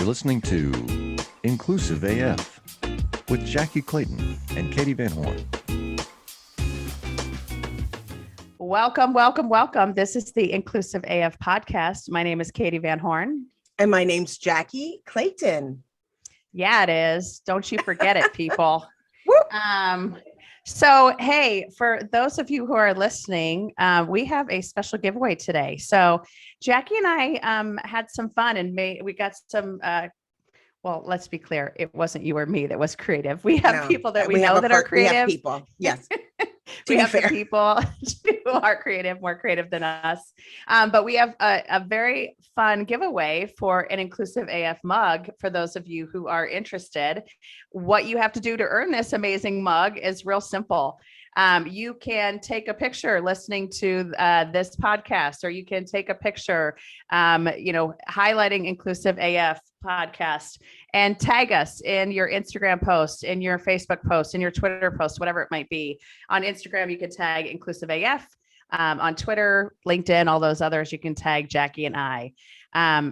You're listening to Inclusive AF with Jackye Clayton and Katee Van Horn. Welcome, welcome, welcome. This is the Inclusive AF podcast. My name is Katee Van Horn. And my name's Jackye Clayton. Yeah, it is. Don't you forget it, people. So, hey, for those of you who are listening, we have a special giveaway today. So Jackye and I had some fun and we got some, well, let's be clear. It wasn't you or me that was creative. We have people that we know that are creative. We have people, yes. We have the people who are creative, more creative than us. But we have a very fun giveaway for an Inclusive AF mug for those of you who are interested. What you have to do to earn this amazing mug is real simple. You can take a picture listening to this podcast, or you can take a picture, highlighting Inclusive AF podcast and tag us in your Instagram post, in your Facebook post, in your Twitter post, whatever it might be. On Instagram, you can tag Inclusive AF. On Twitter, LinkedIn, all those others, you can tag Jackye and I.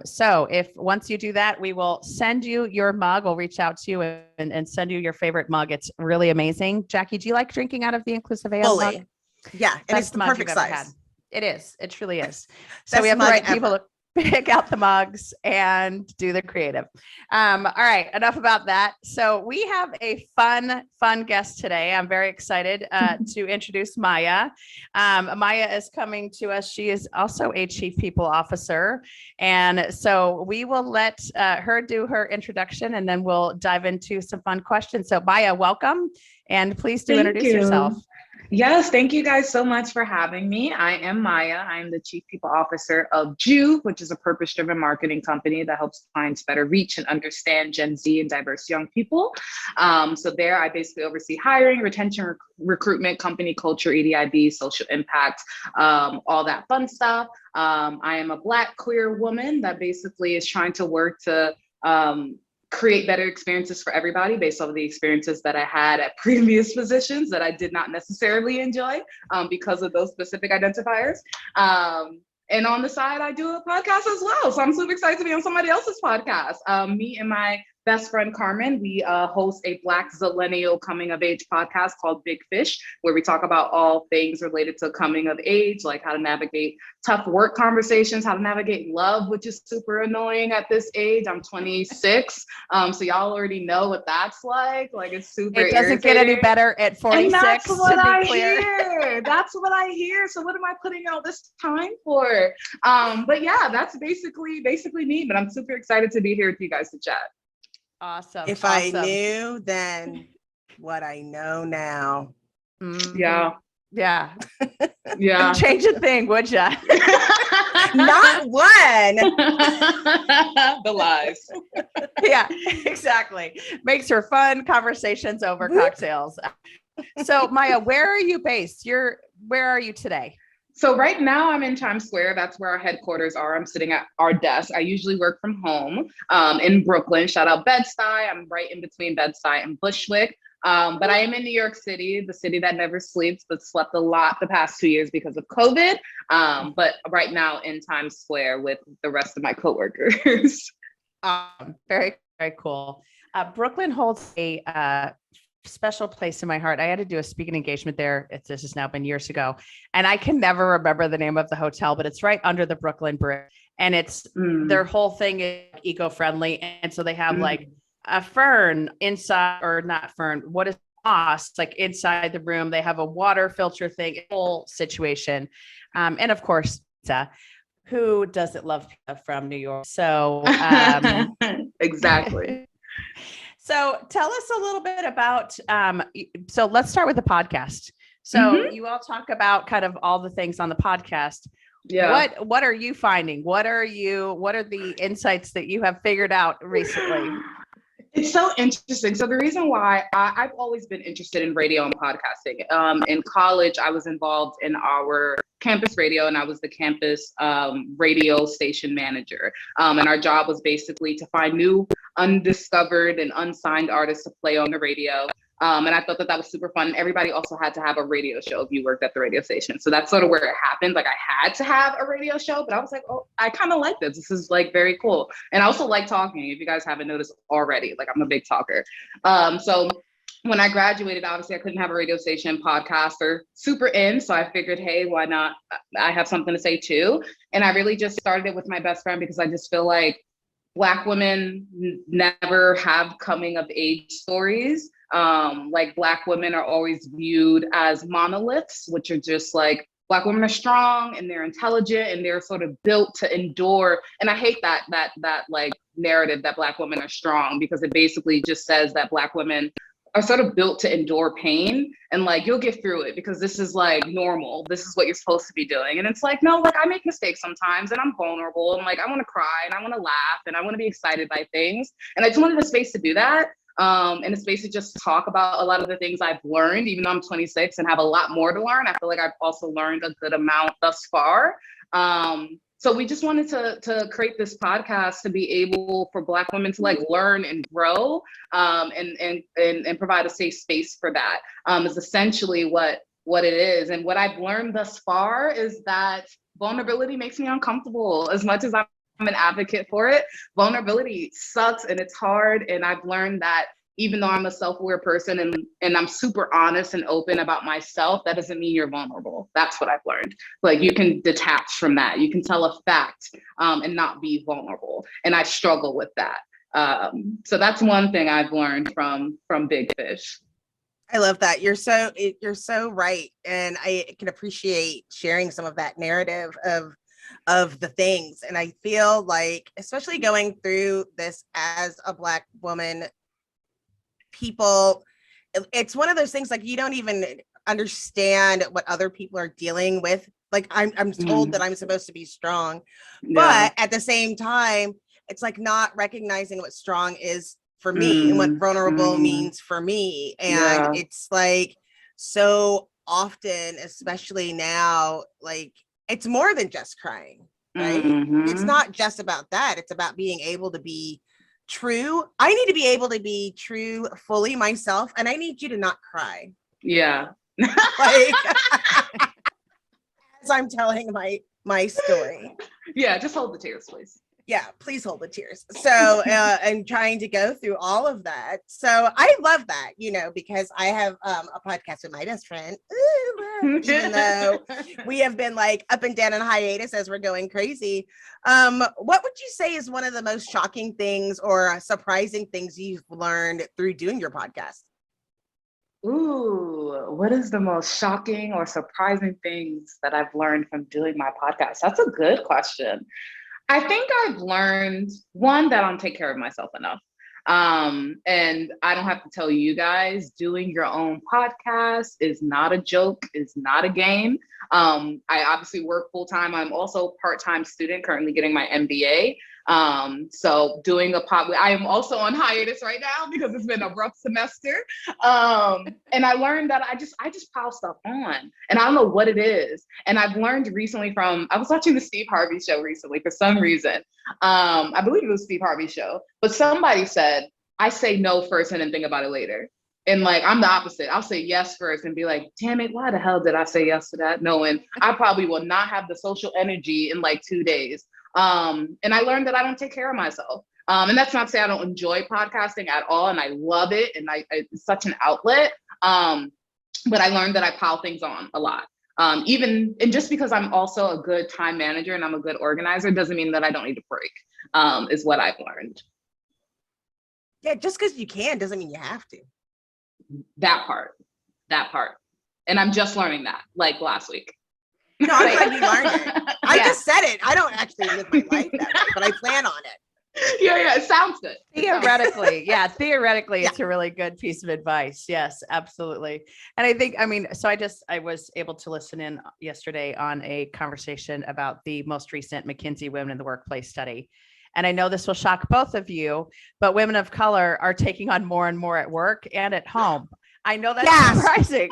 So if once you do that, we will send you your mug. We'll reach out to you and send you your favorite mug. It's really amazing. Jackye, do you like drinking out of the Inclusive AF mug? Yeah, and it's the perfect size. It is. It truly is. So we have the right people to pick out the mugs and do the creative. All right, enough about that. So we have a fun guest today. I'm very excited to introduce Maia. Maia is coming to us. She is also a Chief People Officer. And so we will let her do her introduction, and then we'll dive into some fun questions. So Maia, welcome. And please do introduce yourself. Yes, thank you guys so much for having me. I am Maia. I'm the Chief People Officer of JUV, which is a purpose-driven marketing company that helps clients better reach and understand Gen Z and diverse young people. So there, I basically oversee hiring, retention, recruitment, company culture, EDIB, social impact, all that fun stuff. I am a Black queer woman that basically is trying to work to create better experiences for everybody based off of the experiences that I had at previous positions that I did not necessarily enjoy because of those specific identifiers. And on the side, I do a podcast as well. So I'm super excited to be on somebody else's podcast. Me and my best friend Carmen, we host a Black Zillennial coming of age podcast called Big Fish, where we talk about all things related to coming of age, like how to navigate tough work conversations, how to navigate love, which is super annoying at this age. I'm 26, so y'all already know what that's like. Like it's super It doesn't get any better at 46, and that's what to be I clear. hear. That's what I hear. So what am I putting out this time for? But yeah, that's basically me, but I'm super excited to be here with you guys to chat. Awesome. If I knew then what I know now. Mm-hmm. Yeah. Yeah. Change a thing, would ya? Not one. The lies. Yeah, exactly. Makes for fun conversations over cocktails. So Maia, where are you based? Where are you today? So right now I'm in Times Square. That's where our headquarters are. I'm sitting at our desk. I usually work from home in Brooklyn. Shout out Bed-Stuy. I'm right in between Bed-Stuy and Bushwick. But I am in New York City, the city that never sleeps, but slept a lot the past 2 years because of COVID. But right now in Times Square with the rest of my coworkers. Very, very cool. Brooklyn holds a special place in my heart. I had to do a speaking engagement there. This has now been years ago, and I can never remember the name of the hotel, but it's right under the Brooklyn Bridge, and it's their whole thing is eco-friendly, and so they have like a fern inside, or not fern. What is moss? Like inside the room, they have a water filter thing. Whole situation, and of course, pizza. Who doesn't love pizza from New York? So exactly. So tell us a little bit about, so let's start with the podcast. So you all talk about kind of all the things on the podcast. Yeah. What are you finding? What are the insights that you have figured out recently? It's so interesting. So the reason why I've always been interested in radio and podcasting. In college, I was involved in our campus radio, and I was the campus radio station manager. And our job was basically to find new, undiscovered, and unsigned artists to play on the radio. And I thought that was super fun. Everybody also had to have a radio show if you worked at the radio station. So that's sort of where it happened. Like I had to have a radio show, but I was like, oh, I kind of like this. This is like very cool. And I also like talking, if you guys haven't noticed already, like I'm a big talker. So when I graduated, obviously I couldn't have a radio station, podcaster, super in. So I figured, hey, why not? I have something to say too. And I really just started it with my best friend because I just feel like Black women never have coming of age stories. Like Black women are always viewed as monoliths, which are just like, Black women are strong and they're intelligent and they're sort of built to endure. And I hate that like narrative that Black women are strong, because it basically just says that Black women are sort of built to endure pain and like, you'll get through it because this is like normal. This is what you're supposed to be doing. And it's like, no, like I make mistakes sometimes and I'm vulnerable and like, I want to cry and I want to laugh and I want to be excited by things. And I just wanted a space to do that. And a space to just talk about a lot of the things I've learned, even though I'm 26 and have a lot more to learn. I feel like I've also learned a good amount thus far. So we just wanted to create this podcast to be able for Black women to like learn and grow, and provide a safe space for that, is essentially what it is. And what I've learned thus far is that vulnerability makes me uncomfortable. As much as I'm an advocate for it, vulnerability sucks and it's hard. And I've learned that even though I'm a self-aware person and I'm super honest and open about myself, that doesn't mean you're vulnerable. That's what I've learned. Like you can detach from that. You can tell a fact and not be vulnerable. And I struggle with that. So that's one thing I've learned from Big Fish. I love that. You're so right. And I can appreciate sharing some of that narrative of the things. And I feel like, especially going through this as a Black woman, people, it's one of those things like you don't even understand what other people are dealing with. Like I'm told that I'm supposed to be strong, but at the same time, it's like not recognizing what strong is for me and what vulnerable means for me. And it's like so often, especially now, like it's more than just crying, right? It's not just about that. It's about being able to be true. I need to be able to be true fully myself, and I need you to not cry. Yeah. Like as I'm telling my story. Yeah, just hold the tears, please. Yeah, please hold the tears. So and trying to go through all of that. So I love that, because I have a podcast with my best friend, even though we have been like up and down in hiatus as we're going crazy. What would you say is one of the most shocking things or surprising things you've learned through doing your podcast? Ooh, what is the most shocking or surprising things that I've learned from doing my podcast? That's a good question. I think I've learned, one, that I don't take care of myself enough. And I don't have to tell you guys, doing your own podcast is not a joke, is not a game. I obviously work full time. I'm also a part-time student currently getting my MBA. So doing I am also on hiatus right now because it's been a rough semester. And I learned that I just pile stuff on and I don't know what it is. And I've learned recently I was watching the Steve Harvey show recently for some reason. I believe it was Steve Harvey's show, but somebody said, I say no first and then think about it later. And like, I'm the opposite. I'll say yes first and be like, damn it, why the hell did I say yes to that? Knowing I probably will not have the social energy in like 2 days. And I learned that I don't take care of myself. And that's not to say I don't enjoy podcasting at all. And I love it. And it's such an outlet. But I learned that I pile things on a lot. And just because I'm also a good time manager and I'm a good organizer doesn't mean that I don't need a break, is what I've learned. Yeah, just because you can doesn't mean you have to. That part. And I'm just learning that like last week. No, I'm glad you learned it. I just said it. I don't actually live my life that way, but I plan on it. Yeah, it sounds good. Theoretically, it's a really good piece of advice. Yes, absolutely. And I think, I was able to listen in yesterday on a conversation about the most recent McKinsey Women in the Workplace study. And I know this will shock both of you, but women of color are taking on more and more at work and at home. I know that's surprising.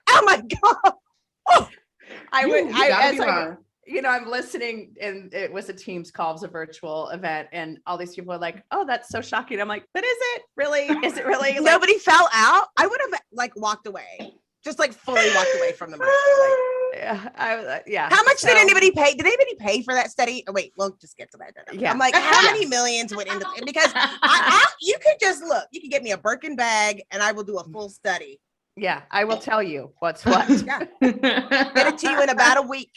Oh my God. I I'm listening, and it was a Teams call, it was a virtual event, and all these people are like, "Oh, that's so shocking." I'm like, "But is it really? Is it really?" Like, Nobody fell out. I would have like walked away, just like fully walked away from the mic. Like, yeah, I was, yeah. how much did So- anybody pay? Did anybody pay for that study? Oh, wait, we'll just get to that. Yeah. I'm like, how many millions went into it? Because you could just look. You could get me a Birkin bag, and I will do a full study. Yeah, I will tell you what's what. Yeah, get it to you in about a week.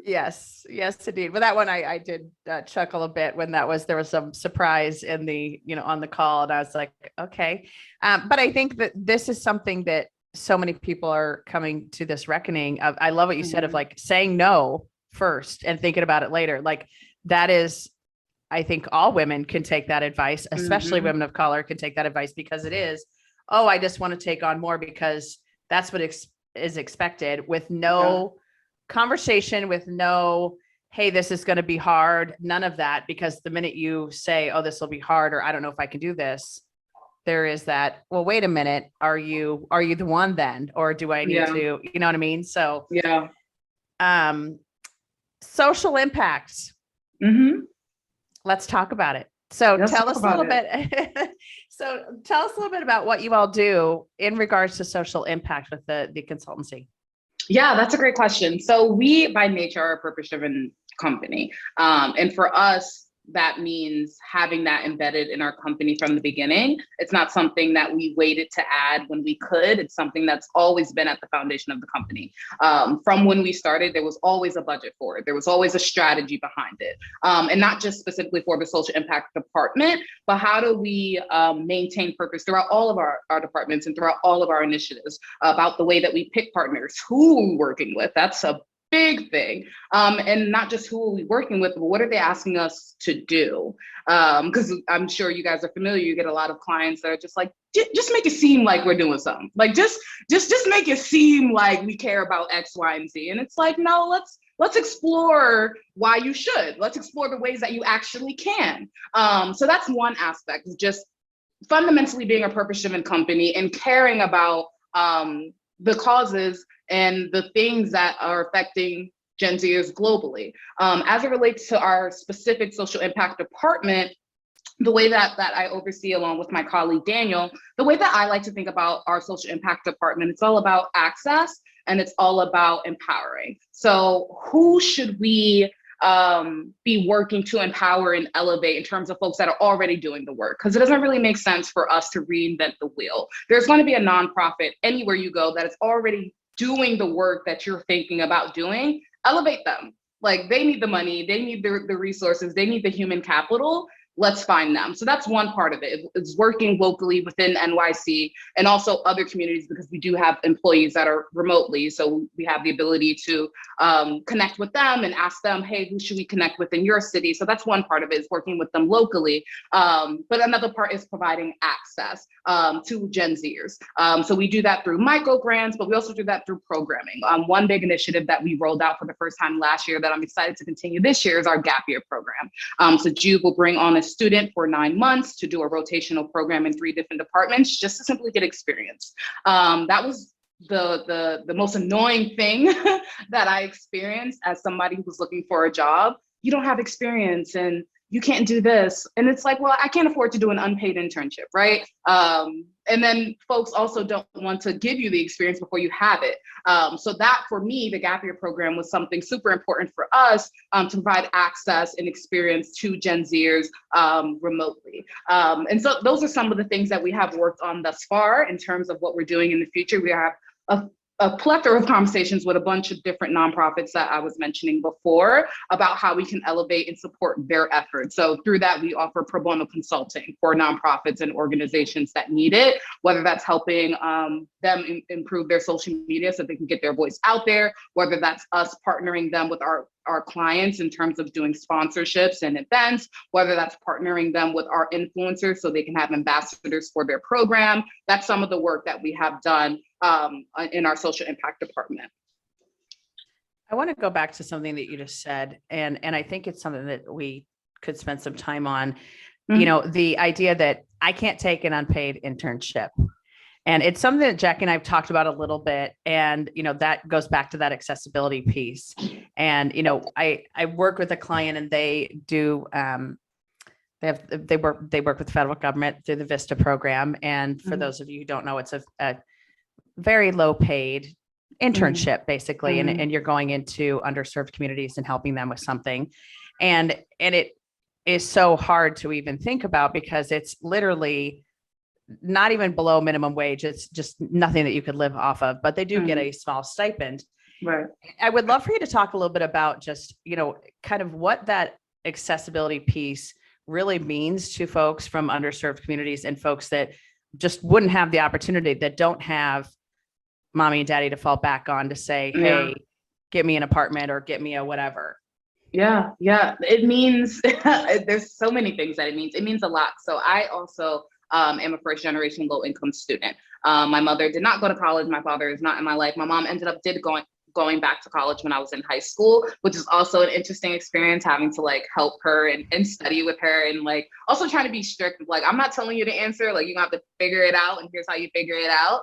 Yes, indeed. But that one, I did chuckle a bit when there was some surprise in the, on the call, and I was like, okay. But I think that this is something that so many people are coming to this reckoning of. I love what you said of like saying no first and thinking about it later. Like that is, I think all women can take that advice, especially women of color can take that advice, because it is, oh, I just want to take on more because that's what is expected, with no conversation, with no, hey, this is going to be hard. None of that, because the minute you say, oh, this will be hard, or I don't know if I can do this, there is that, well, wait a minute. Are you the one then? Or do I need to, you know what I mean? So social impacts. Let's talk about it. So tell us a little bit. So tell us a little bit about what you all do in regards to social impact with the consultancy. Yeah, that's a great question. So we, by nature, are a purpose-driven company. And for us, that means having that embedded in our company from the beginning. It's not something that we waited to add when we could. It's something that's always been at the foundation of the company. From when we started, there was always a budget for it. There was always a strategy behind it. And not just specifically for the social impact department, but how do we maintain purpose throughout all of our departments and throughout all of our initiatives, about the way that we pick partners, who we're working with. That's a big thing. And not just who are we working with, but what are they asking us to do? Because I'm sure you guys are familiar, you get a lot of clients that are just like, just make it seem like we're doing something. Like just make it seem like we care about X, Y, and Z. And it's like, no, let's explore why you should. Let's explore the ways that you actually can. So that's one aspect, just fundamentally being a purpose-driven company and caring about the causes and the things that are affecting Gen Zers globally. As it relates to our specific social impact department, the way that I oversee, along with my colleague Daniel, the way that I like to think about our social impact department, it's all about access and it's all about empowering. So who should we be working to empower and elevate in terms of folks that are already doing the work? Because it doesn't really make sense for us to reinvent the wheel. There's going to be a nonprofit anywhere you go that is already doing the work that you're thinking about doing. Elevate them. Like, they need the money, they need the resources, they need the human capital. Let's find them. So that's one part of it. It's working locally within NYC and also other communities, because we do have employees that are remotely. So we have the ability to connect with them and ask them, hey, who should we connect with in your city? So that's one part of it, is working with them locally. But another part is providing access to Gen Zers. So we do that through micro grants, but we also do that through programming. One big initiative that we rolled out for the first time last year that I'm excited to continue this year is our Gap Year program. So JUV will bring on a student for 9 months to do a rotational program in 3 different departments, just to simply get experience. That was the most annoying thing that I experienced as somebody who was looking for a job. You don't have experience and you can't do this. And it's like, well, I can't afford to do an unpaid internship, right? And then folks also don't want to give you the experience before you have it. So that, for me, the Gap Year program was something super important for us to provide access and experience to Gen Zers remotely. And so those are some of the things that we have worked on thus far in terms of what we're doing in the future. We have a plethora of conversations with a bunch of different nonprofits that I was mentioning before about how we can elevate and support their efforts. So through that, we offer pro bono consulting for nonprofits and organizations that need it, whether that's helping them improve their social media so they can get their voice out there, whether that's us partnering them with our clients in terms of doing sponsorships and events, whether that's partnering them with our influencers so they can have ambassadors for their program. That's some of the work that we have done in our social impact department. I want to go back to something that you just said, and I think it's something that we could spend some time on. You know, the idea that I can't take an unpaid internship. And it's something that Jack and I've talked about a little bit. And, that goes back to that accessibility piece. And, I work with a client and they do, they work with the federal government through the VISTA program. And for those of you who don't know, it's a very low paid internship basically. And you're going into underserved communities and helping them with something. And it is so hard to even think about because it's literally not even below minimum wage. It's just nothing that you could live off of, but they do get a small stipend. Right. I would love for you to talk a little bit about just, kind of what that accessibility piece really means to folks from underserved communities and folks that just wouldn't have the opportunity, that don't have mommy and daddy to fall back on to say, hey, get me an apartment or get me a whatever. Yeah. It means, there's so many things that it means. It means a lot. So I also am a first generation low income student. My mother did not go to college. My father is not in my life. My mom ended up going back to college when I was in high school, which is also an interesting experience, having to help her and study with her, and also trying to be strict. I'm not telling you the answer, you have to figure it out, and here's how you figure it out.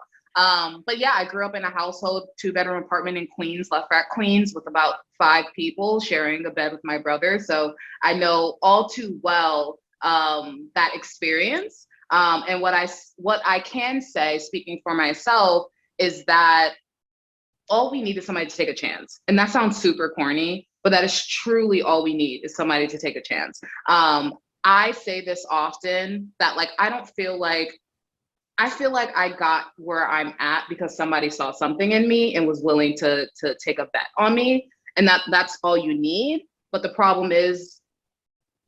But yeah, I grew up in a household, 2-bedroom apartment in Queens, Left Rack, Queens, with about 5 people sharing a bed with my brother. So I know all too well that experience. And what I can say, speaking for myself, is that all we need is somebody to take a chance. And that sounds super corny, but that is truly all we need, is somebody to take a chance. I say this often, that I feel like I got where I'm at because somebody saw something in me and was willing to take a bet on me. And that's all you need. But the problem is,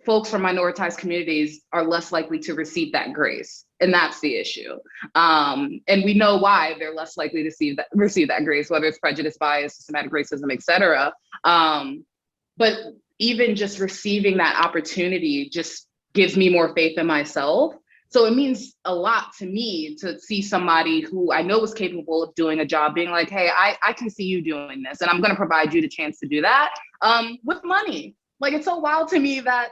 folks from minoritized communities are less likely to receive that grace. And that's the issue. And we know why they're less likely to receive that grace, whether it's prejudice, bias, systematic racism, et cetera. But even just receiving that opportunity just gives me more faith in myself. So it means a lot to me to see somebody who I know is capable of doing a job being like, hey, I can see you doing this, and I'm going to provide you the chance to do that with money. It's so wild to me that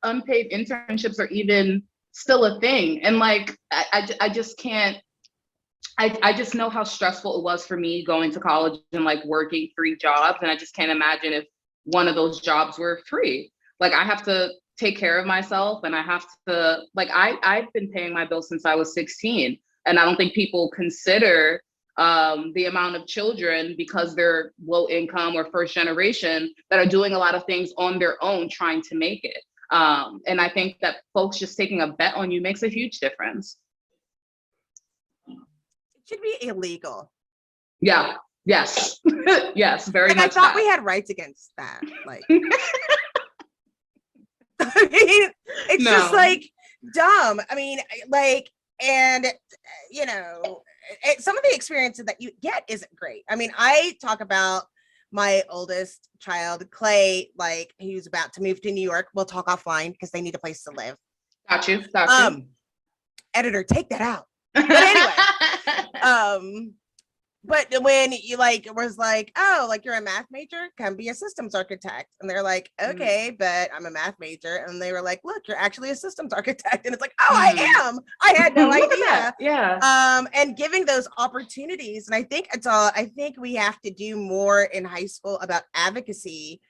unpaid internships are even still a thing. And I just can't, I just know how stressful it was for me going to college and working 3 jobs. And I just can't imagine if one of those jobs were free. I have to take care of myself, and I have to, I've been paying my bills since I was 16. And I don't think people consider the amount of children, because they're low income or first generation, that are doing a lot of things on their own trying to make it. And I think that folks just taking a bet on you makes a huge difference. It should be illegal. Yeah. Yes. Yes. Very much. I thought we had rights against that. I mean, it's just dumb. I mean, and some of the experiences that you get isn't great. I mean, I talk about my oldest child, Clay, who's about to move to New York. We'll talk offline because they need a place to live. Got you. Editor, take that out. But anyway, but when you was oh, you're a math major, come be a systems architect. And they're like, okay, but I'm a math major. And they were like, look, you're actually a systems architect. And it's I am. I had no idea. Yeah. And giving those opportunities. And I think we have to do more in high school about advocacy,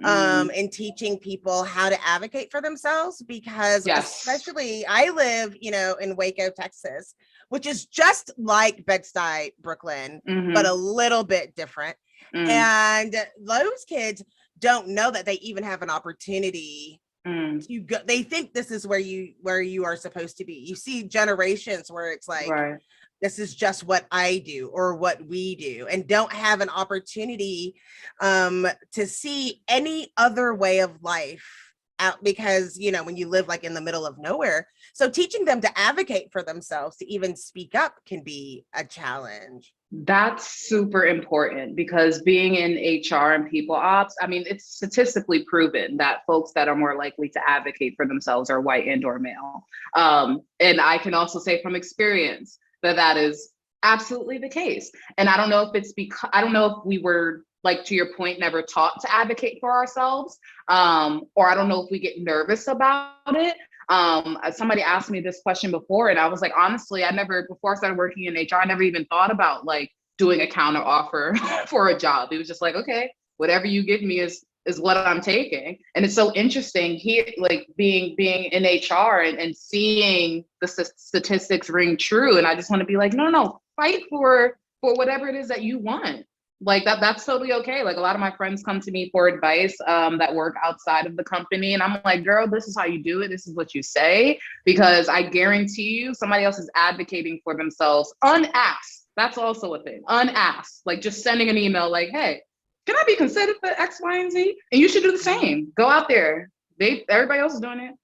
and teaching people how to advocate for themselves, because especially I live, in Waco, Texas, which is just like Bed-Stuy, Brooklyn, but a little bit different. And those kids don't know that they even have an opportunity to go. They think this is where you are supposed to be. You see generations where it's right. This is just what I do or what we do, and don't have an opportunity to see any other way of life out, because when you live in the middle of nowhere. So teaching them to advocate for themselves, to even speak up, can be a challenge. That's super important, because being in HR and people ops, I mean, it's statistically proven that folks that are more likely to advocate for themselves are white and or male. And I can also say from experience that is absolutely the case. And I don't know if it's because, I don't know if we were, to your point, never taught to advocate for ourselves, or I don't know if we get nervous about it. Somebody asked me this question before, and I was like, honestly, before I started working in HR, I never even thought about like doing a counter offer for a job. It was just like, okay, whatever you give me is what I'm taking. And it's so interesting here, like being in HR and seeing the statistics ring true. And I just want to be like, no, fight for whatever it is that you want. Like that's totally okay. Like a lot of my friends come to me for advice that work outside of the company. And I'm like, girl, this is how you do it. This is what you say, because I guarantee you somebody else is advocating for themselves unasked. That's also a thing. Unasked, like just sending an email like, hey, can I be considered for X, Y, and Z? And you should do the same. Go out there. Everybody else is doing it.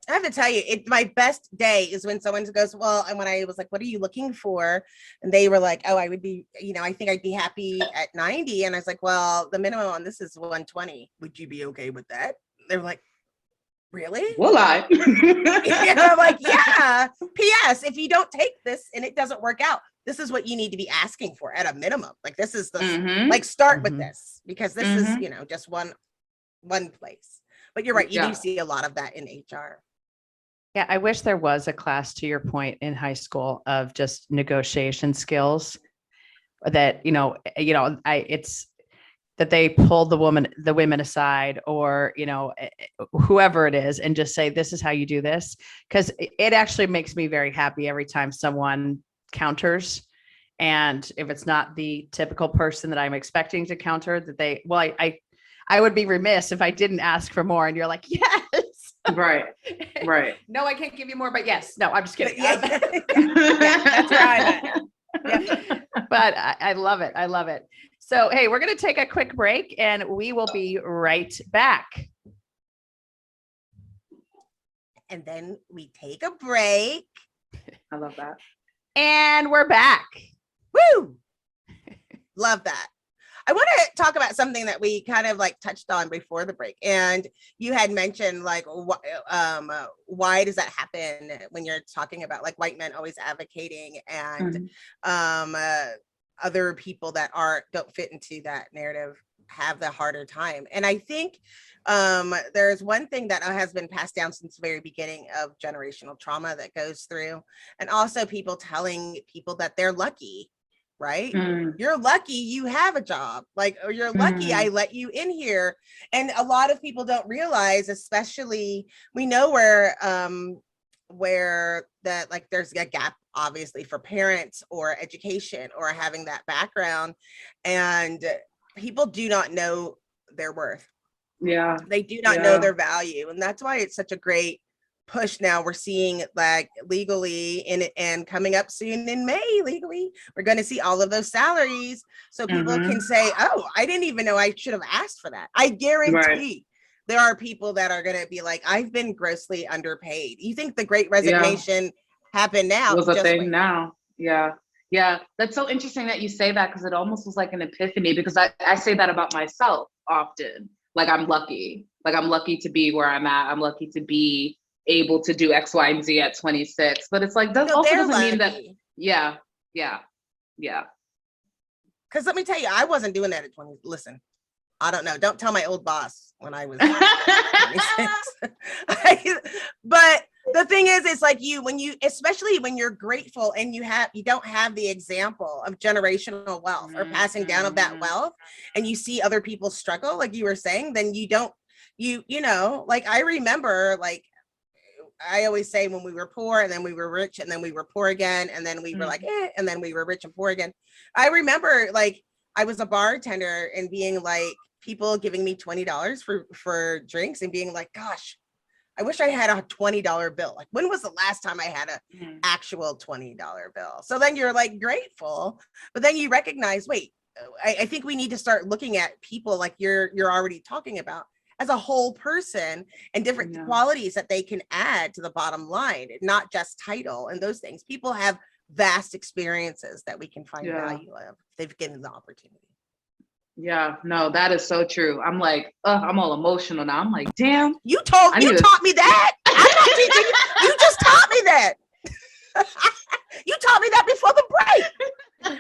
I have to tell you, my best day is when someone goes, well, and when I was like, what are you looking for? And they were like, oh, I would be, I think I'd be happy at 90. And I was like, well, the minimum on this is 120. Would you be okay with that? They were like, really? Will I? And I'm like, yeah. P.S. If you don't take this and it doesn't work out, this is what you need to be asking for at a minimum. Like this is the like start with this, because this is just one place. But you're right, you do see a lot of that in HR. Yeah, I wish there was a class, to your point, in high school of just negotiation skills that it's that they pull the women aside, or whoever it is, and just say, this is how you do this. Because it actually makes me very happy every time someone counters, and if it's not the typical person that I'm expecting to counter, that I would be remiss if I didn't ask for more, and you're like, yes. Right. No, I can't give you more, but yes. No, I'm just kidding. Yeah, that's where I'm at. Yeah. But I love it. I love it. So, hey, we're going to take a quick break and we will be right back. And then we take a break. I love that. And we're back. Woo! Love that. I want to talk about something that we kind of like touched on before the break. And you had mentioned like, why does that happen when you're talking about like white men always advocating and other people that don't fit into that narrative have the harder time. And I think there's one thing that has been passed down since the very beginning of generational trauma that goes through, and also people telling people that they're lucky. Right? You're lucky you have a job, or you're lucky I let you in here. And a lot of people don't realize, especially we know where that like there's a gap obviously for parents or education or having that background, and people do not know their worth. Yeah. They do not know their value. And that's why it's such a great push now. We're seeing like legally and coming up soon in May legally, we're going to see all of those salaries, so people can say, oh, I didn't even know I should have asked for that. I guarantee there are people that are going to be like, I've been grossly underpaid. You think the Great Resignation happened now? Was a thing now. Yeah, that's so interesting that you say that, because it almost was like an epiphany, because I say that about myself often. Like I'm lucky to be where I'm at. I'm lucky to be able to do X, Y, and Z at 26. But it's like, doesn't mean that. Yeah. Because let me tell you, I wasn't doing that at 20. Listen, I don't know. Don't tell my old boss when I was 26. But the thing is, it's like especially when you're grateful and you don't have the example of generational wealth or passing down of that wealth, and you see other people struggle, like you were saying, then like I remember, like I always say, when we were poor and then we were rich and then we were poor again and then we were like, and then we were rich and poor again. I remember like I was a bartender and being like, people giving me $20 for drinks and being like, gosh, I wish I had a $20 bill. Like, when was the last time I had a actual $20 bill? So then you're like grateful, but then you recognize, wait, I think we need to start looking at people like you're already talking about as a whole person and different qualities that they can add to the bottom line, not just title and those things. People have vast experiences that we can find value of if they've given the opportunity. Yeah, no, that is so true. I'm like, I'm all emotional now. I'm like, damn. You taught me that. I'm not teaching you. You just taught me that. You taught me that before the break.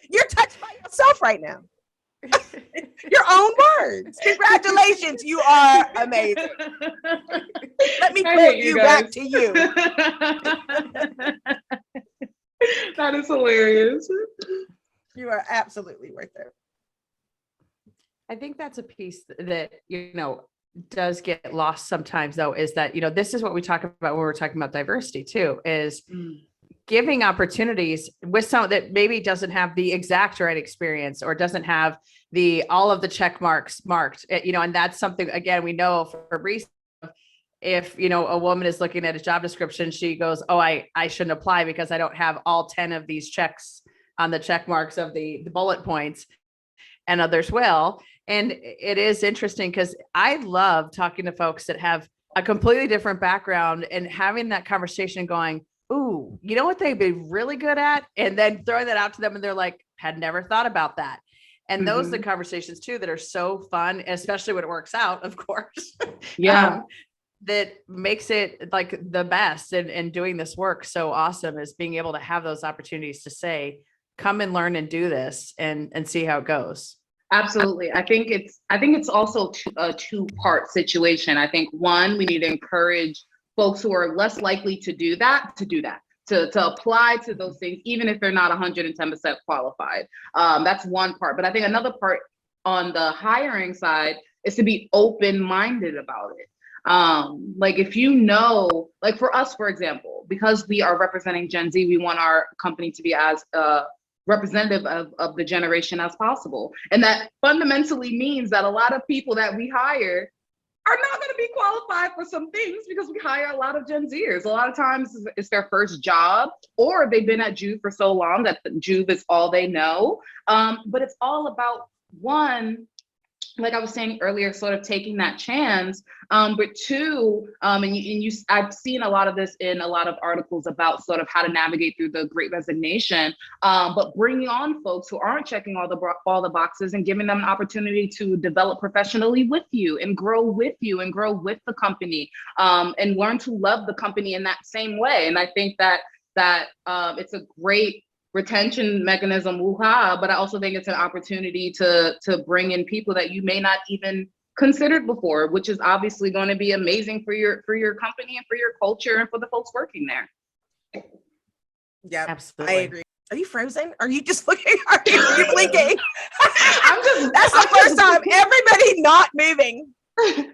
You're touched by yourself right now. Your own words. Congratulations, you are amazing. Let me I quote hate you you back guys. to you. That is hilarious. You are absolutely worth it. I think that's a piece that, does get lost sometimes though, is that, this is what we talk about when we're talking about diversity too, is giving opportunities with someone that maybe doesn't have the exact right experience or doesn't have all of the check marks marked, and that's something, again, we know for research. If, a woman is looking at a job description, she goes, oh, I shouldn't apply because I don't have all 10 of these checks on the check marks of the bullet points, and others will. And it is interesting because I love talking to folks that have a completely different background and having that conversation going, ooh, you know what they'd be really good at? And then throwing that out to them and they're like, had never thought about that. And those are the conversations too that are so fun, especially when it works out, of course. Yeah. That makes it like the best and doing this work so awesome is being able to have those opportunities to say, come and learn and do this and see how it goes. Absolutely. I think it's also a two-part situation. I think one, we need to encourage folks who are less likely to do that, to apply to those things, even if they're not 110% qualified. That's one part. But I think another part on the hiring side is to be open-minded about it. Like if like for us, for example, because we are representing Gen Z, we want our company to be as representative of the generation as possible. And that fundamentally means that a lot of people that we hire are not going to be qualified for some things because we hire a lot of Gen Zers. A lot of times it's their first job or they've been at JUV for so long that JUV is all they know. But it's all about one, like I was saying earlier, sort of taking that chance, but two, I've seen a lot of this in a lot of articles about sort of how to navigate through the Great Resignation, but bringing on folks who aren't checking all the boxes and giving them an opportunity to develop professionally with you and grow with the company, and learn to love the company in that same way. And I think that it's a great retention mechanism, woo-ha, but I also think it's an opportunity to bring in people that you may not even considered before, which is obviously going to be amazing for your company and for your culture and for the folks working there. Yeah, absolutely. I agree. Are you frozen? Are you just looking? Are you blinking? That's the I'm first time everybody not moving.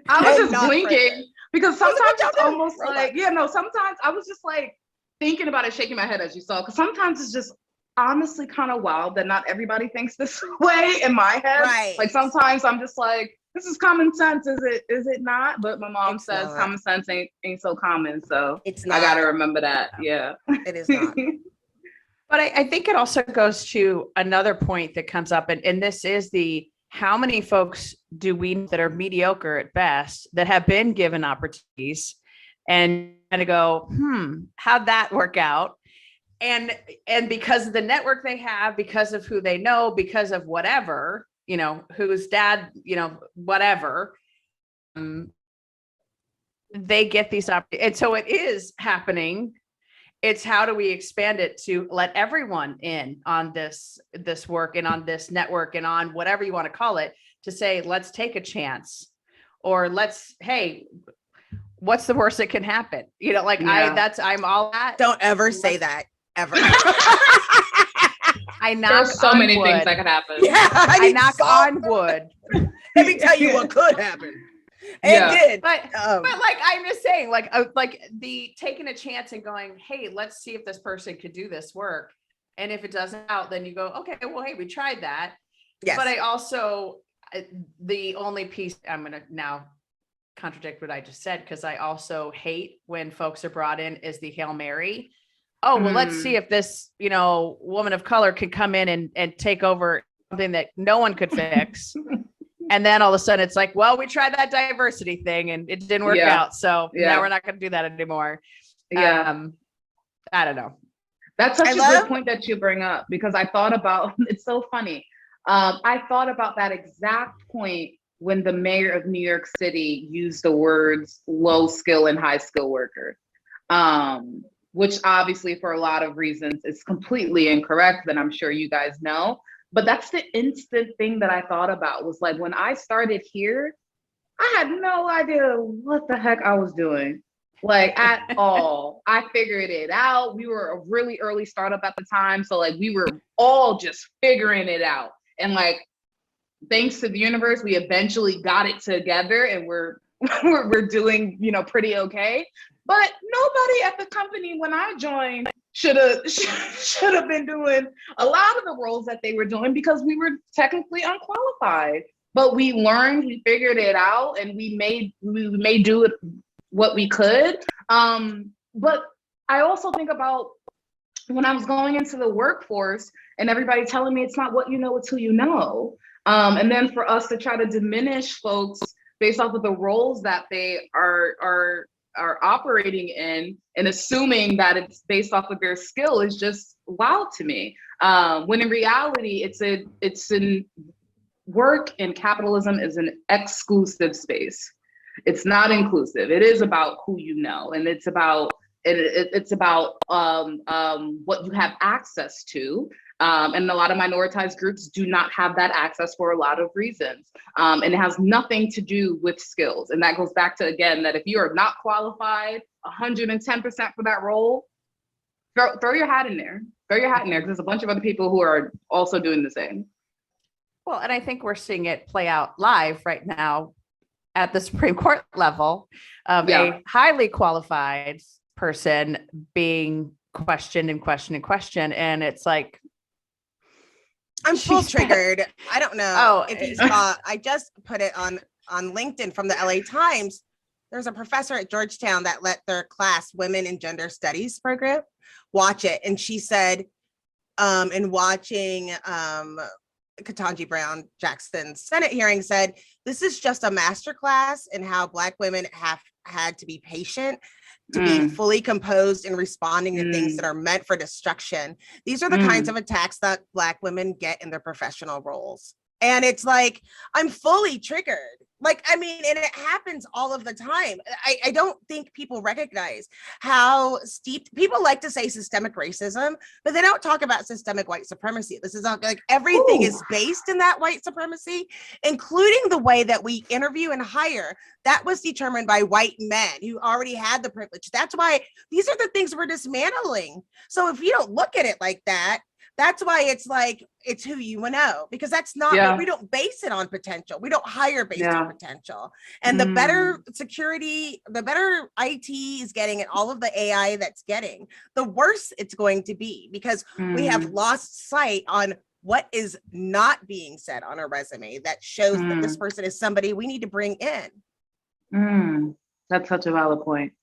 I was just blinking frozen. because sometimes it's doing? almost like, sometimes I was just like thinking about it, shaking my head as you saw, because sometimes it's just honestly kind of wild that not everybody thinks this way in my head. Right. Like sometimes I'm just like, this is common sense, is it not? But my mom It's says not. common sense ain't so common, so It's not. I gotta remember that. Yeah, it is not. But I think it also goes to another point that comes up, and this is how many folks do we that are mediocre at best that have been given opportunities and kind of go, how'd that work out? And because of the network they have, because of who they know, because of whatever, whose dad, whatever, they get these opportunities. And so it is happening. It's how do we expand it to let everyone in on this work and on this network and on whatever you want to call it, to say, let's take a chance, or hey, what's the worst that can happen? I'm all at. Don't ever say that. Ever. I knock There's so on many wood. things that could happen. Yeah, I knock on wood. Let me tell you what could happen. It did. But like I'm just saying, like the taking a chance and going, hey, let's see if this person could do this work. And if it doesn't out, then you go, okay, well, hey, we tried that. Yes. But I also, the only piece I'm going to now contradict what I just said, because I also hate when folks are brought in is the Hail Mary. Oh, well, let's see if this, woman of color can come in and take over something that no one could fix. And then all of a sudden it's like, well, we tried that diversity thing and it didn't work out. So now we're not going to do that anymore. Yeah. I don't know. That's such a good point that you bring up, because I thought about, it's so funny. I thought about that exact point when the mayor of New York City used the words low skill and high skill worker. Which obviously for a lot of reasons is completely incorrect, that I'm sure you guys know. But that's the instant thing that I thought about, was like, when I started here, I had no idea what the heck I was doing. like at all. I figured it out. We were a really early startup at the time. So like we were all just figuring it out. And like, thanks to the universe, we eventually got it together and we're we're doing, pretty okay. But nobody at the company when I joined should have been doing a lot of the roles that they were doing because we were technically unqualified. But we learned, we figured it out, and we made do it what we could. But I also think about when I was going into the workforce and everybody telling me it's not what you know, it's who you know. And then for us to try to diminish folks based off of the roles that they are operating in and assuming that it's based off of their skill is just wild to me. When in reality, it's an work and capitalism is an exclusive space. It's not inclusive. It is about who you know, and it's about what you have access to. And a lot of minoritized groups do not have that access for a lot of reasons. And it has nothing to do with skills. And that goes back to, again, that if you are not qualified 110% for that role, throw your hat in there. Throw your hat in there because there's a bunch of other people who are also doing the same. Well, and I think we're seeing it play out live right now at the Supreme Court level of a highly qualified person being questioned and questioned and questioned. And it's like, I'm full triggered. I don't know if you saw, I just put it on LinkedIn from the LA Times. There's a professor at Georgetown that let their class, Women in Gender Studies program, watch it. And she said, in watching Ketanji Brown Jackson's Senate hearing, said, this is just a masterclass in how Black women have had to be patient, to be fully composed in responding to things that are meant for destruction. These are the kinds of attacks that Black women get in their professional roles. And it's like, I'm fully triggered. Like, I mean, and it happens all of the time. I don't think people recognize how steeped, people like to say systemic racism, but they don't talk about systemic white supremacy. This is like everything is based in that white supremacy, including the way that we interview and hire. That was determined by white men who already had the privilege. That's why these are the things we're dismantling. So if you don't look at it like that, that's why it's like, it's who you know, because that's not, we don't base it on potential. We don't hire based on potential. And the better security, the better IT is getting and all of the AI that's getting, the worse it's going to be because we have lost sight on what is not being said on a resume that shows that this person is somebody we need to bring in. That's such a valid point.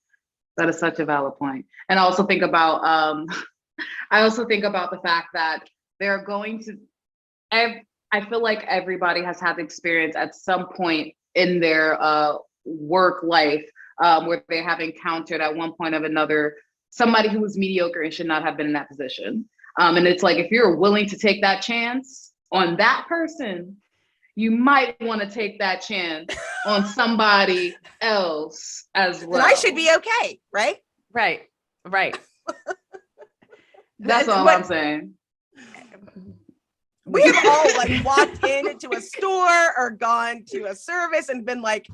That is such a valid point. And I also think about, the fact that they're going to, I feel like everybody has had the experience at some point in their work life where they have encountered at one point or another somebody who was mediocre and should not have been in that position. And it's like, if you're willing to take that chance on that person, you might want to take that chance on somebody else as well. And I should be okay, right? Right. That's all I'm saying. We have all like walked into a store or gone to a service and been like,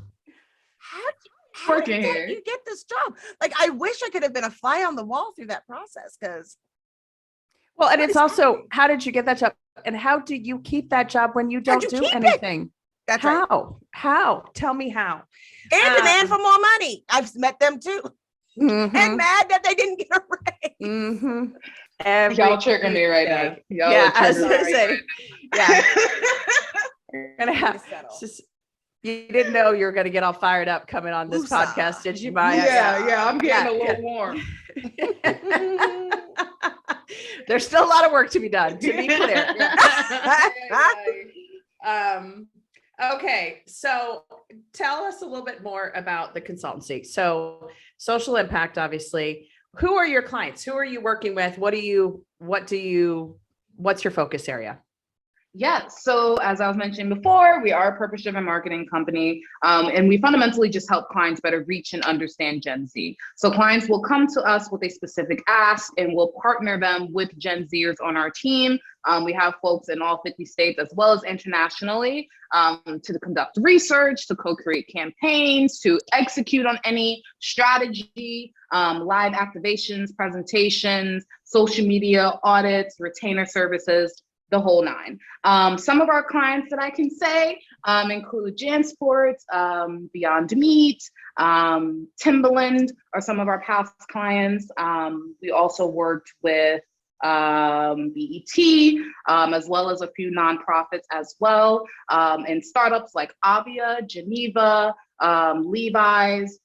how did you get this job? Like, I wish I could have been a fly on the wall through that process because. Well, and it's also, how did you get that job? And how do you keep that job when you don't do anything? That's how? right. How? Tell me how. And demand for more money. I've met them too. And mad that they didn't get a raise. Y'all triggering me right now. I was gonna say, You're gonna have you didn't know you were gonna get all fired up coming on this podcast, did you, Maya? Yeah, I'm getting a little warm. There's still a lot of work to be done, to be clear. Okay, so tell us a little bit more about the consultancy. So social impact, obviously. Who are your clients? Who are you working with? What's your focus area? Yes. So as I was mentioning before, we are a purpose-driven marketing company, and we fundamentally just help clients better reach and understand Gen Z. So clients will come to us with a specific ask, and we'll partner them with Gen Zers on our team. We have folks in all 50 states as well as internationally to conduct research, to co-create campaigns, to execute on any strategy, live activations, presentations, social media audits, retainer services, the whole nine. Some of our clients that I can say include JanSports, Beyond Meat, Timberland are some of our past clients. We also worked with BET, as well as a few nonprofits as well, and startups like Avia, Geneva, Levi's,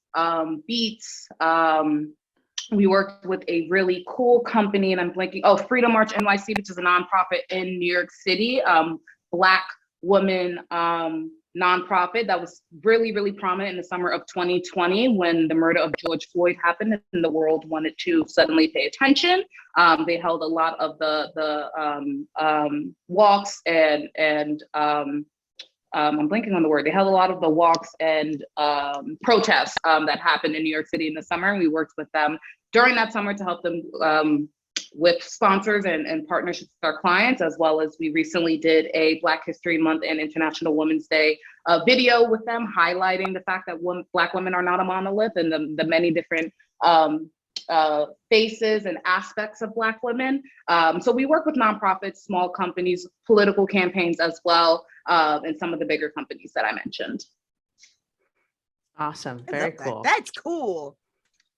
Beats. We worked with a really cool company, and I'm blanking. Oh, Freedom March NYC, which is a nonprofit in New York City, Black woman nonprofit that was really, really prominent in the summer of 2020 when the murder of George Floyd happened and the world wanted to suddenly pay attention. They held a lot of the walks and I'm blanking on the word. They held a lot of the walks and protests that happened in New York City in the summer. And we worked with them during that summer to help them with sponsors and partnerships with our clients, as well as we recently did a Black History Month and International Women's Day video with them, highlighting the fact that Black women are not a monolith and the many different faces and aspects of Black women. So we work with nonprofits, small companies, political campaigns as well, and some of the bigger companies that I mentioned. Awesome. Very cool. That's cool.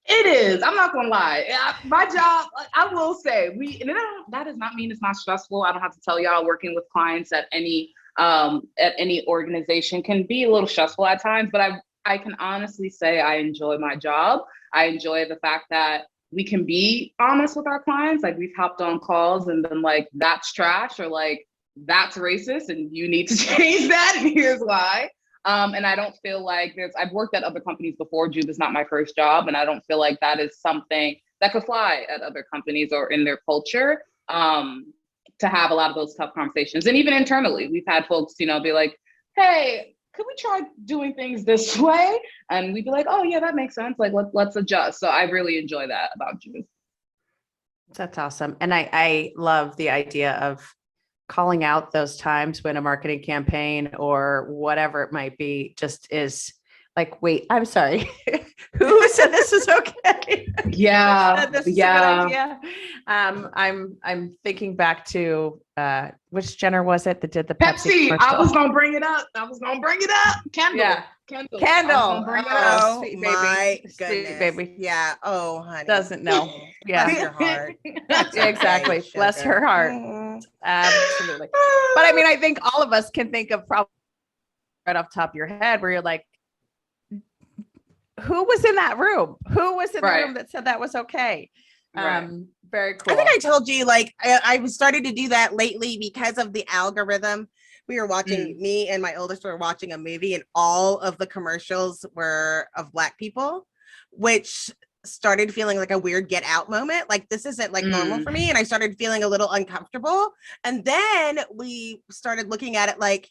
It is. I'm not gonna lie. My job, I will say, that does not mean it's not stressful. I don't have to tell y'all, working with clients at any organization can be a little stressful at times, but I can honestly say I enjoy my job. I enjoy the fact that we can be honest with our clients. Like, we've hopped on calls and been like, that's trash, or like, that's racist and you need to change that, and here's why. And I don't feel like I've worked at other companies before. JUV is not my first job, and I don't feel like that is something that could fly at other companies or in their culture, to have a lot of those tough conversations. And even internally, we've had folks, be like, hey, could we try doing things this way? And we'd be like, oh yeah, that makes sense. Like, let's adjust. So I really enjoy that about JUV. That's awesome. And I love the idea of calling out those times when a marketing campaign or whatever it might be just is like, wait, I'm sorry. Who said this is okay? Yeah. This is a good idea. I'm thinking back to which Jenner was it that did the Pepsi I commercial? was gonna bring it up. Kendall. Yeah. Kendall. Bring it up. Oh Sweet my baby. goodness. Sweet baby. Yeah. Oh, honey. Doesn't know. Yeah. Bless your heart. Yeah, exactly. Okay, Bless sugar. her heart. Mhm. Absolutely. But I mean, I think all of us can think of probably right off the top of your head where you're like, who was in that room? Who was in the room that said that was okay? Right. Very cool. I think I told you, like, I was starting to do that lately because of the algorithm. We were watching, me and my oldest were watching a movie, and all of the commercials were of Black people, which started feeling like a weird Get Out moment. Like, this isn't like normal for me. And I started feeling a little uncomfortable. And then we started looking at it like,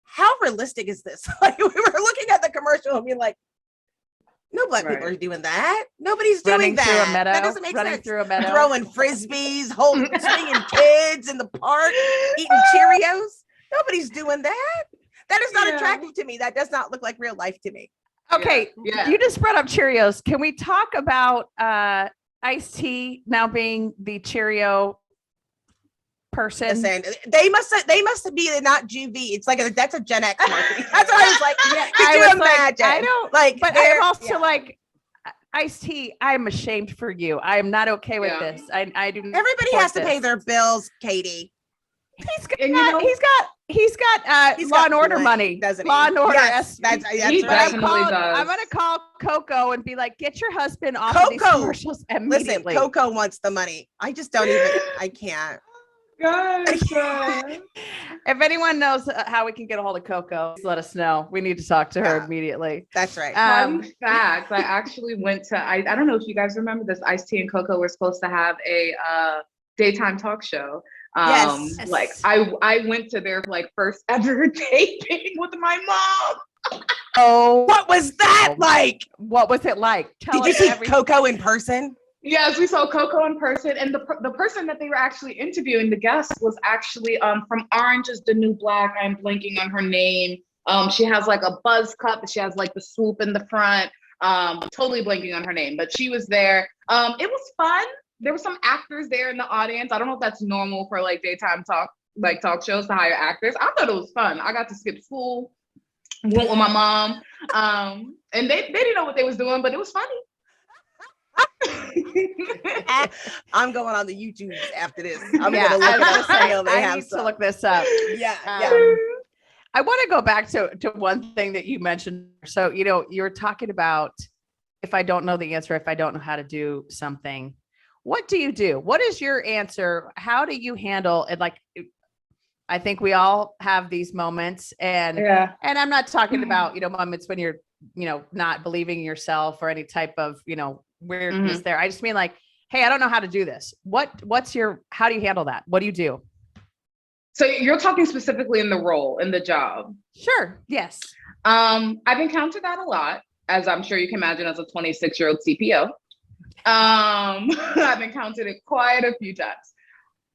how realistic is this? Like, we were looking at the commercial and being like, no Black people are doing that. Nobody's doing that. Through a meadow, that doesn't make sense. Through a meadow. Throwing frisbees, swinging kids in the park, eating Cheerios. Nobody's doing that. That is not attractive to me. That does not look like real life to me. Okay, you just brought up Cheerios. Can we talk about Iced Tea now being the Cheerio person? Listen, they must be not JUV. It's like that's a Gen X marketing. That's what I was like. Could you imagine? I don't like, but I'm also like, Iced Tea, I'm ashamed for you. I am not okay with this. I do. Everybody has to pay their bills, Katie. He's got Law and Order money, doesn't he? Law and Order. Yes, that's right. I'm gonna call Coco and be like, get your husband off of these commercials immediately. Listen, Coco wants the money. I just don't even. I can't. Gosh. If anyone knows how we can get a hold of Coco, let us know. We need to talk to her immediately. That's right. Fun fact, I actually went to, I don't know if you guys remember this, Iced Tea and Coco were supposed to have a daytime talk show. Yes. Like I went to their like first ever taping with my mom. Oh, What was that like? what was it like? Tell Did you us see everything. Coco in person? Yes, we saw Coco in person, and the person that they were actually interviewing, the guest, was actually from Orange is the New Black. I'm blanking on her name. She has like a buzz cut, but she has like the swoop in the front. Totally blanking on her name, but she was there. It was fun. There were some actors there in the audience. I don't know if that's normal for like daytime talk shows to hire actors. I thought it was fun. I got to skip school, went with my mom, and they didn't know what they was doing, but it was funny. I'm going on the YouTubes after this. I'm Yeah, gonna look I it was up. gonna I say, know they I have need to some. look this up. Yeah, I want to go back to one thing that you mentioned. So, you were talking about if I don't know the answer, if I don't know how to do something, what do you do? What is your answer? How do you handle it? Like, I think we all have these moments, and I'm not talking about, moments when you're, not believing in yourself or any type of, weirdness there. I just mean like, hey, I don't know how to do this. How do you handle that? What do you do? So you're talking specifically in the job. Sure. Yes. I've encountered that a lot, as I'm sure you can imagine as a 26-year-old CPO. I've encountered it quite a few times.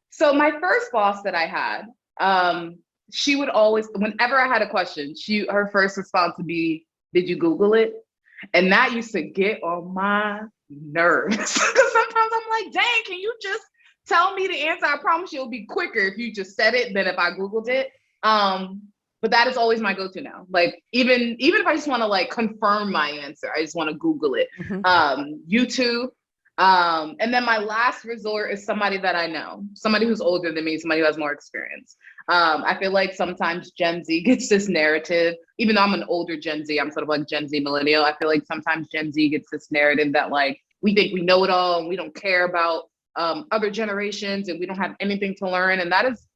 So my first boss that I had, she would always, whenever I had a question, her first response would be, "Did you Google it?" And that used to get on my nerves. Because sometimes I'm like, dang, can you just tell me the answer? I promise you it'll be quicker if you just said it than if I Googled it. But that is always my go-to now. Like, even if I just want to like confirm my answer, I just want to Google it. YouTube. And then my last resort is somebody that I know, somebody who's older than me, somebody who has more experience. I feel like sometimes Gen Z gets this narrative, even though I'm an older Gen Z, I'm sort of like Gen Z millennial. I feel like sometimes Gen Z gets this narrative that like, we think we know it all and we don't care about other generations and we don't have anything to learn. And that is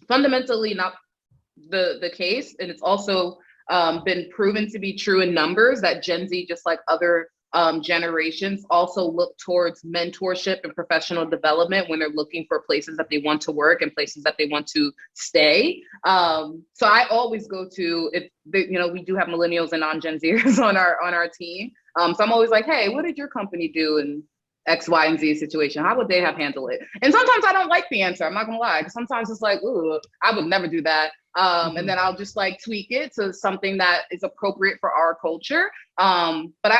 fundamentally not the case. And it's also been proven to be true in numbers that Gen Z, just like other generations, also look towards mentorship and professional development when they're looking for places that they want to work and places that they want to stay. So I always go to, we do have millennials and non-Gen Zers on our team. So I'm always like, hey, what did your company do in X, Y, and Z situation? How would they have handled it? And sometimes I don't like the answer. I'm not gonna lie. Sometimes it's like, ooh, I would never do that. And then I'll just like tweak it to something that is appropriate for our culture. But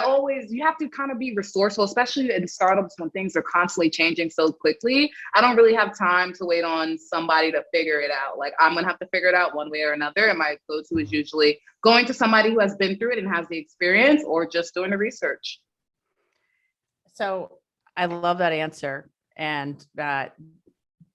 you have to kind of be resourceful, especially in startups when things are constantly changing so quickly. I don't really have time to wait on somebody to figure it out. Like, I'm gonna have to figure it out one way or another. And my go-to is usually going to somebody who has been through it and has the experience, or just doing the research. So I love that answer. And that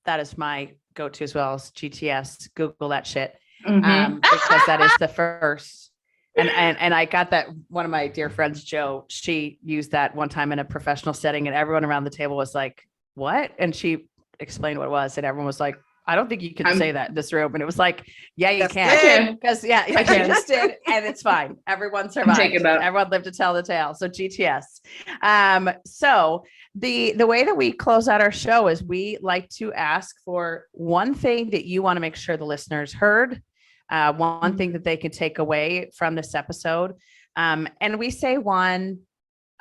is my go-to as well as GTS, Google that shit. Because that is the first. And I got that, one of my dear friends, Joe, she used that one time in a professional setting and everyone around the table was like, what? And she explained what it was. And everyone was like, I don't think you can say that in this room. And it was like, yeah, you can. Because I just did. And it's fine. Everyone survived. Everyone lived to tell the tale. So GTS. So the way that we close out our show is we like to ask for one thing that you want to make sure the listeners heard, one thing that they can take away from this episode. And we say one.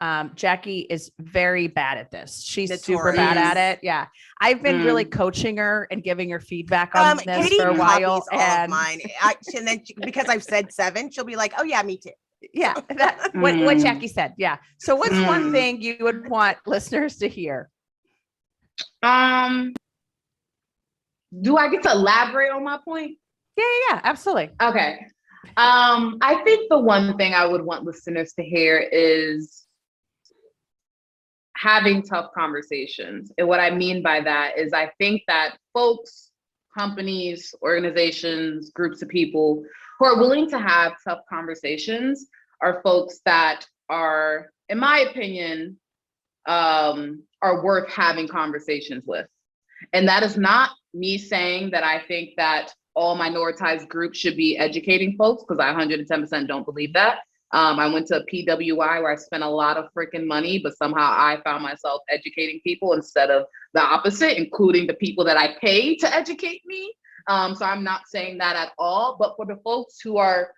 Jackye is very bad at this. She's super bad at it. Yeah. I've been really coaching her and giving her feedback on this Katie for a while. All of mine. And then because I've said 7, she'll be like, oh yeah, me too. Yeah. What Jackye said. Yeah. So what's one thing you would want listeners to hear? Do I get to elaborate on my point? Yeah, absolutely. Okay. I think the one thing I would want listeners to hear is having tough conversations. And what I mean by that is I think that folks, companies, organizations, groups of people who are willing to have tough conversations are folks that are, in my opinion, are worth having conversations with. And that is not me saying that I think that all minoritized groups should be educating folks, because I 110% don't believe that. I went to a PWI where I spent a lot of freaking money, but somehow I found myself educating people instead of the opposite, including the people that I pay to educate me. So I'm not saying that at all, but for the folks who are,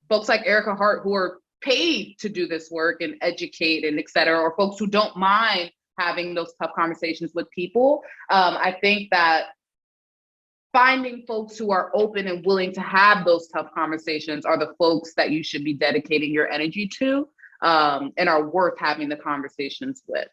folks like Erica Hart who are paid to do this work and educate and et cetera, or folks who don't mind having those tough conversations with people, I think that finding folks who are open and willing to have those tough conversations are the folks that you should be dedicating your energy to, and are worth having the conversations with.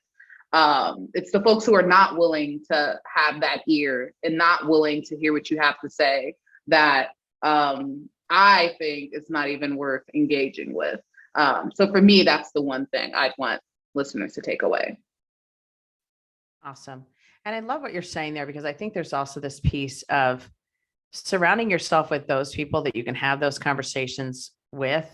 It's the folks who are not willing to have that ear and not willing to hear what you have to say that I think it's not even worth engaging with. So for me, that's the one thing I'd want listeners to take away. Awesome. And I love what you're saying there, because I think there's also this piece of surrounding yourself with those people that you can have those conversations with.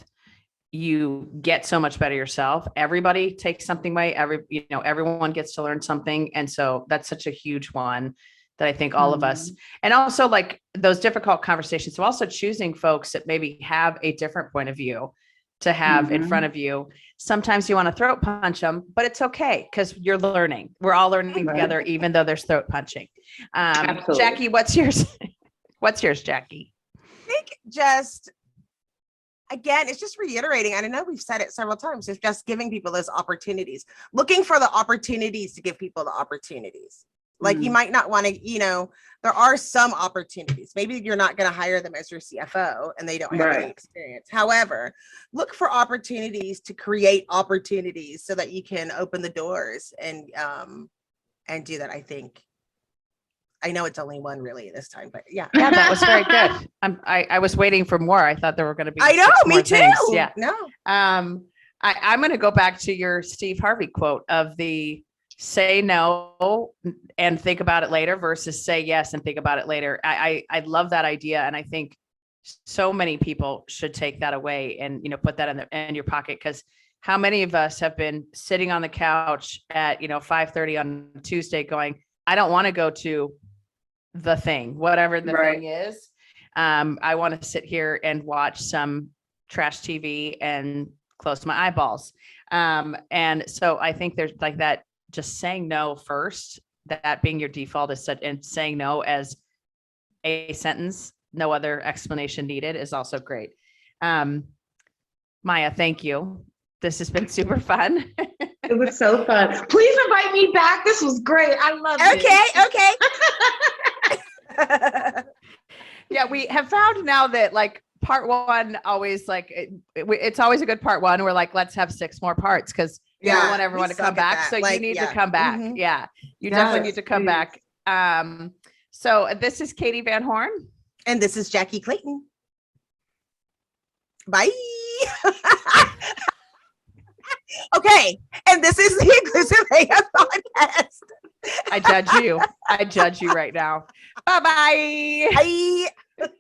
You get so much better yourself. Everybody takes something away. Everyone gets to learn something. And so that's such a huge one that I think all of us, and also like those difficult conversations. So also choosing folks that maybe have a different point of view to have in front of you. Sometimes you want to throat punch them, but it's okay because you're learning. We're all learning together, even though there's throat punching. Jackye, what's yours? What's yours, Jackye? I think again, it's just reiterating. And I know we've said it several times. It's just giving people those opportunities, looking for the opportunities to give people the opportunities. Like you might not want to, there are some opportunities. Maybe you're not going to hire them as your CFO and they don't have any experience. However, look for opportunities to create opportunities so that you can open the doors and do that. I know it's only one really this time, but yeah. Yeah, that was very good. I was waiting for more. I thought there were going to be. I know, me too. Things. Yeah. No. I'm going to go back to your Steve Harvey quote of the say no and think about it later versus say yes and think about it later. I love that idea. And I think so many people should take that away and, put that in your pocket. Because how many of us have been sitting on the couch at, 5:30 on Tuesday going, I don't want to go to the thing, whatever the thing is. I want to sit here and watch some trash TV and close my eyeballs. And so I think there's like that, just saying no first, that being your default is and saying no as a sentence, no other explanation needed, is also great. Maya, thank you. This has been super fun. It was so fun. Please invite me back. This was great. I love it. Okay. Yeah, we have found now that like part one always like it's always a good part one. We're like, let's have 6 more parts because we want everyone to come back. So you need to come back. Yeah, you definitely need to come back. So this is Katee Van Horn. And this is Jackye Clayton. Bye. Okay. And this is the Inclusive AF podcast. I judge you. I judge you right now. Bye-bye. Bye.